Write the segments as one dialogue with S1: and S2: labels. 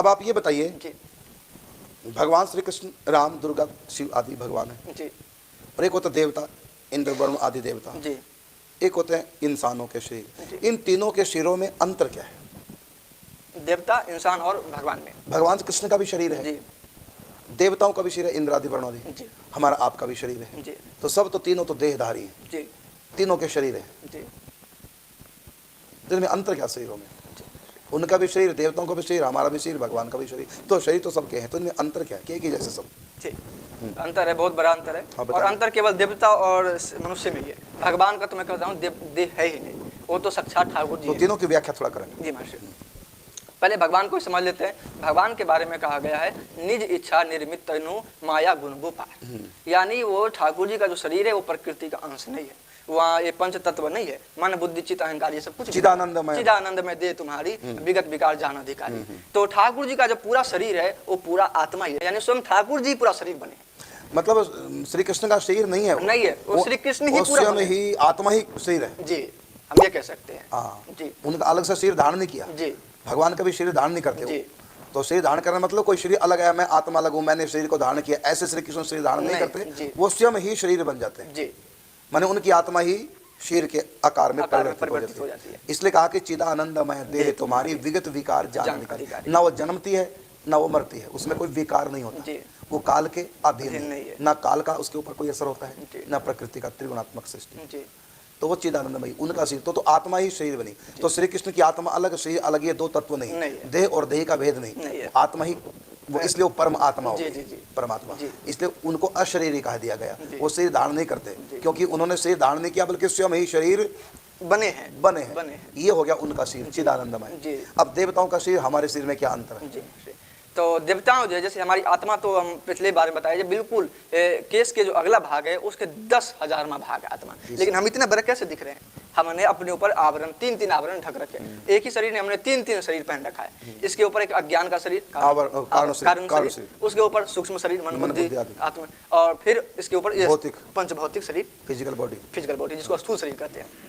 S1: अब आप ये बताइए,
S2: जी
S1: भगवान श्री कृष्ण, राम, दुर्गा, शिव आदि भगवान है,
S2: जी
S1: और एक होता देवता, इंद्र, वरुण आदि देवता,
S2: जी
S1: एक होते हैं इंसानों के शरीर।
S2: जी।
S1: इन तीनों के शरीरों में अंतर क्या है?
S2: देवता, इंसान और भगवान में।
S1: भगवान कृष्ण का भी शरीर है,
S2: जी
S1: देवताओं का भी शरीर है, इंद्र आदि वरुण आदि,
S2: जी
S1: हमारा आपका भी शरीर है।
S2: जी
S1: तो सब तो तीनों तो देहधारी हैं,
S2: जी
S1: तीनों के शरीर है।
S2: जी
S1: तो इनमें अंतर क्या शरीरों में? उनका भी शरीर, देवताओं का भी शरीर, हमारा भी शरीर, भगवान का भी शरीर, तो शरीर तो सबके हैं, तो इनमें अंतर क्या है? कि जैसे सब
S2: जी। अंतर है, बहुत बड़ा अंतर है।
S1: हाँ,
S2: और अंतर केवल देवता और मनुष्य में ही है। भगवान का तो मैं कहता हूँ देह है ही नहीं, वो तो साक्षात ठाकुर जी
S1: तो
S2: हैं।
S1: तीनों की व्याख्या थोड़ा करें।
S2: जी महर्षि, पहले भगवान को समझ लेते हैं। भगवान के बारे में कहा गया है, निज इच्छा निर्मित तनु माया गुण गोपा, यानी वो ठाकुर जी का जो शरीर है वो प्रकृति का अंश नहीं है, वहाँ ये पंच तत्व नहीं है, मन बुद्धि चित्त अहंकार ये सब कुछ चिदानंदमय दे तुम्हारी विगत विकार जान अधिकारी। तो ठाकुर जी का जो पूरा शरीर है वो पूरा आत्मा ही है, यानी स्वयं ठाकुर जी पूरा शरीर बने।
S1: मतलब श्री कृष्ण का शरीर नहीं है,
S2: नहीं है, वो श्री कृष्ण ही पूरा
S1: स्वयं ही आत्मा ही शरीर है।
S2: जी, हम ये कह सकते हैं।
S1: हाँ
S2: जी,
S1: उनका अलग से शरीर धारण नहीं किया।
S2: जी,
S1: भगवान का भी शरीर धारण नहीं करते
S2: जी।
S1: तो शरीर धारण करना मतलब कोई शरीर अलग है, मैं आत्मा अलग हूँ, मैंने शरीर को धारण किया, ऐसे श्री कृष्ण शरीर धारण नहीं करते, वो स्वयं ही शरीर बन जाते हैं।
S2: जी,
S1: माने उनकी आत्मा ही शरीर के आकार में परिवर्तित हो जाती है। इसलिए कहा कि चिदानंदमय देह तुम्हारी विगत विकार जान अधिकारी। ना वो जन्मती है ना वो मरती है, उसमें कोई विकार नहीं होता, वो काल के अधीन नहीं है, ना काल का उसके ऊपर कोई असर होता है, ना प्रकृति का त्रिगुणात्मक सृष्टि। तो वो चिदानंदमयी उनका शरीर तो आत्मा ही शरीर बनी। तो श्री कृष्ण की आत्मा अलग, शरीर अलग, ये दो तत्व नहीं, देह और देह का भेद नहीं, आत्मा ही वो, इसलिए वो परम आत्मा हो गई, परमात्मा। इसलिए उनको अशरीरी कहा दिया गया, वो शरीर धारण नहीं करते क्योंकि उन्होंने शरीर धारण नहीं किया, बल्कि स्वयं ही शरीर बने हैं। ये हो गया उनका शरीर चिदानंदमय। अब देवताओं का शरीर हमारे शरीर में क्या अंतर है?
S2: तो देवताओं जो है, जैसे हमारी आत्मा तो हम पिछले बार में बताया, बिल्कुल केस के जो अगला भाग है उसके 10,000वां भाग है आत्मा, लेकिन हम इतने बड़े कैसे दिख रहे हैं? हमने अपने ऊपर आवरण, तीन आवरण ढक रखे हैं। एक ही शरीर ने हमने तीन शरीर पहन रखा है। इसके ऊपर एक अज्ञान का शरीर, कारण शरीर, उसके ऊपर सूक्ष्म शरीर मन बुद्धि आत्मा, और फिर इसके ऊपर पंचभौतिक शरीर, फिजिकल बॉडी जिसको स्थूल शरीर कहते हैं।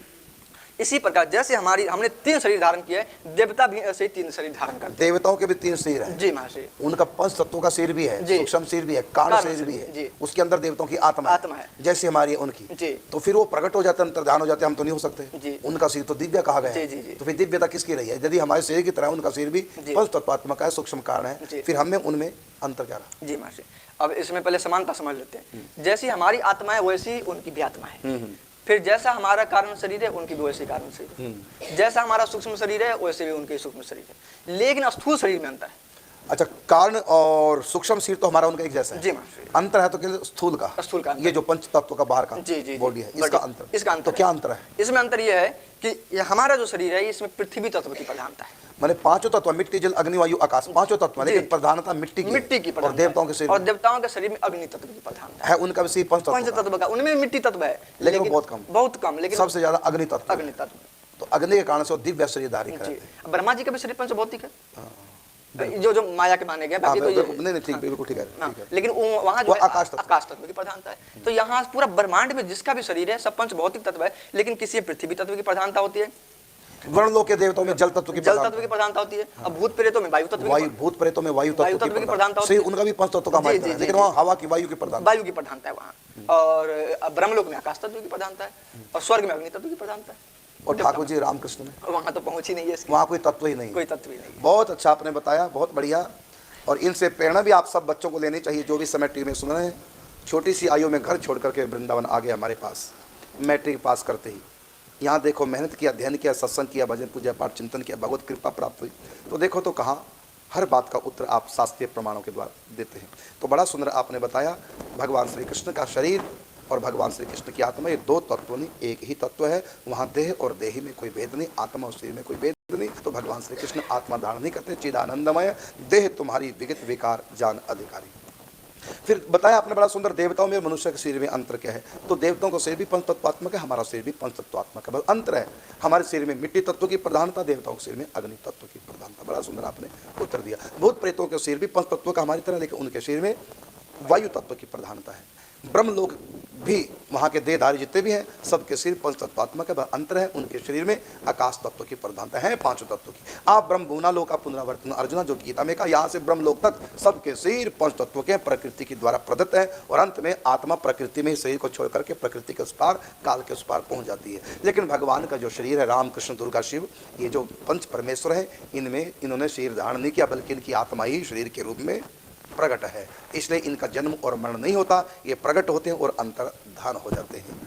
S2: इसी प्रकार जैसे हमने 3 शरीर धारण किया है, देवता भी ऐसे ही 3 शरीर धारण करते हैं।
S1: देवताओं के भी 3 शरीर हैं।
S2: जी महर्षि,
S1: उनका 5 तत्वों का शरीर भी है, सूक्ष्म शरीर भी है, कारण शरीर भी है, उसके अंदर देवताओं की आत्मा है, जैसे हमारी उनकी। तो फिर वो प्रकट हो जाते हैं, अंतर्धान हो जाते हैं, हम तो नहीं हो सकते। उनका शरीर तो दिव्य कहा गया है, तो फिर दिव्यता किसकी रही है? यदि हमारे शरीर की तरह उनका शरीर भी 5 तत्वात्मक है, सूक्ष्म कारण है, फिर हमें उनमें अंतर क्या रहा?
S2: जी महर्षि, अब इसमें पहले समानता समझ लेते हैं। जैसी हमारी आत्मा है वैसी उनकी भी आत्मा है। फिर जैसा हमारा कारण शरीर है उनकी भी वैसे कारण शरीर, जैसा हमारा सूक्ष्म शरीर है वैसे भी उनके सूक्ष्म शरीर है, लेकिन स्थूल शरीर में अंतर है।
S1: अच्छा, कारण और सूक्ष्म शरीर तो हमारा उनका एक जैसा है।
S2: जी,
S1: अंतर है तो केवल स्थूल का, ये जो पंच तत्व का बाहर का बॉडी है, इसका अंतर। तो क्या अंतर है?
S2: इसमें अंतर यह है कि हमारा जो शरीर है इसमें पृथ्वी तत्व की प्रधानता है।
S1: मैंने 5 तत्व, मिट्टी जल अग्नि वायु आकाश, 5 तत्व, लेकिन प्रधानता मिट्टी की। और देवताओं के
S2: शरीर में अग्नि तत्व की प्रधानता
S1: है। उनका भी 5
S2: तत्व का, उनमें मिट्टी तत्व है,
S1: लेकिन बहुत कम, लेकिन
S2: सबसे
S1: ज्यादा अग्नि तत्व। तो अग्नि के कारण से दिव्य शरीरधारी करते हैं।
S2: ब्रह्मा जी का भी शरीर पंचभौतिक है, जो माया के माने गए, बाकी तो
S1: नहीं, ठीक, बिल्कुल ठीक है।
S2: लेकिन वहाँ जो आकाश तत्व की प्रधानता है। तो यहाँ पूरा ब्रह्मांड में जिसका भी शरीर है सब पंचभौतिक तत्व है, लेकिन किसी पृथ्वी तत्व की प्रधानता होती है,
S1: वर्ण लोक के देवताओं में जल तत्व की
S2: प्रधानता होती है। अब भूत प्रेतों में वायु तत्व की प्रधानता होती है,
S1: उनका भी 5 तत्व का माध्यम है, लेकिन वहाँ हवा की वायु की
S2: प्रधानता है वहाँ। और ब्रह्मलोक में आकाश तत्व की प्रधानता है, और स्वर्ग में अग्नि तत्व की प्रधानता है।
S1: और ठाकुर जी रामकृष्ण में
S2: वहाँ तो पहुँच ही नहीं है,
S1: वहाँ कोई तत्व ही नहीं। बहुत अच्छा आपने बताया, बहुत बढ़िया। और इनसे प्रेरणा भी आप सब बच्चों को लेनी चाहिए, जो भी समय टीवी में सुन रहे हैं। छोटी सी आयु में घर छोड़ करके वृंदावन आ गए हमारे पास, मैट्रिक पास करते ही। यहाँ देखो, मेहनत किया, अध्ययन किया, सत्संग किया, भजन पूजा पाठ चिंतन किया, भगवत कृपा प्राप्त हुई। तो देखो तो कहाँ हर बात का उत्तर आप शास्त्रीय प्रमाणों के द्वारा देते हैं। तो बड़ा सुंदर आपने बताया, भगवान श्री कृष्ण का शरीर और भगवान श्री कृष्ण की आत्मा, ये 2 तत्व नहीं, एक ही तत्व है। वहाँ देह और देही में कोई भेद नहीं, आत्मा और शरीर में कोई भेद नहीं। तो भगवान श्री कृष्ण आत्मा धारण नहीं करते, चिदानंदमय देह तुम्हारी विगत विकार जान अधिकारी। फिर बताया आपने बड़ा सुंदर, देवताओं में मनुष्य के शरीर में अंतर क्या है? तो देवताओं का शरीर भी 5 तत्वात्मक है, हमारा शरीर भी 5 तत्वात्मक है, बस अंतर है। हमारे शरीर में मिट्टी तत्व की प्रधानता, देवताओं के शरीर में अग्नि तत्व की प्रधानता। बड़ा सुंदर आपने उत्तर दिया। भूत प्रेतों के शरीर भी 5 तत्व का हमारी तरह, लेकिन उनके शरीर में वायु तत्व की प्रधानता है। ब्रह्मलोक भी वहाँ के देहधारी जितने भी हैं सबके शरीर पंच तत्वात्मक है, वह अंतर है, उनके शरीर में आकाश तत्व की प्रधानता है, पांचों तत्वों की। आप ब्रह्म भुवना लोक का पुनरावर्तन अर्जुना जो गीता में कहा, यहाँ से ब्रह्मलोक तक सबके शरीर पंच तत्वों के प्रकृति के द्वारा प्रदत्त है, और अंत में आत्मा प्रकृति में शरीर को छोड़ करके प्रकृति के उस पार, काल के उस पार पहुंच जाती है। लेकिन भगवान का जो शरीर है, राम कृष्ण दुर्गा शिव, ये जो पंच परमेश्वर है, इनमें इन्होंने शरीर धारण नहीं किया, बल्कि इनकी आत्मा ही शरीर के रूप में प्रकट है। इसलिए इनका जन्म और मरण नहीं होता, ये प्रकट होते हैं और अंतर्धान हो जाते हैं।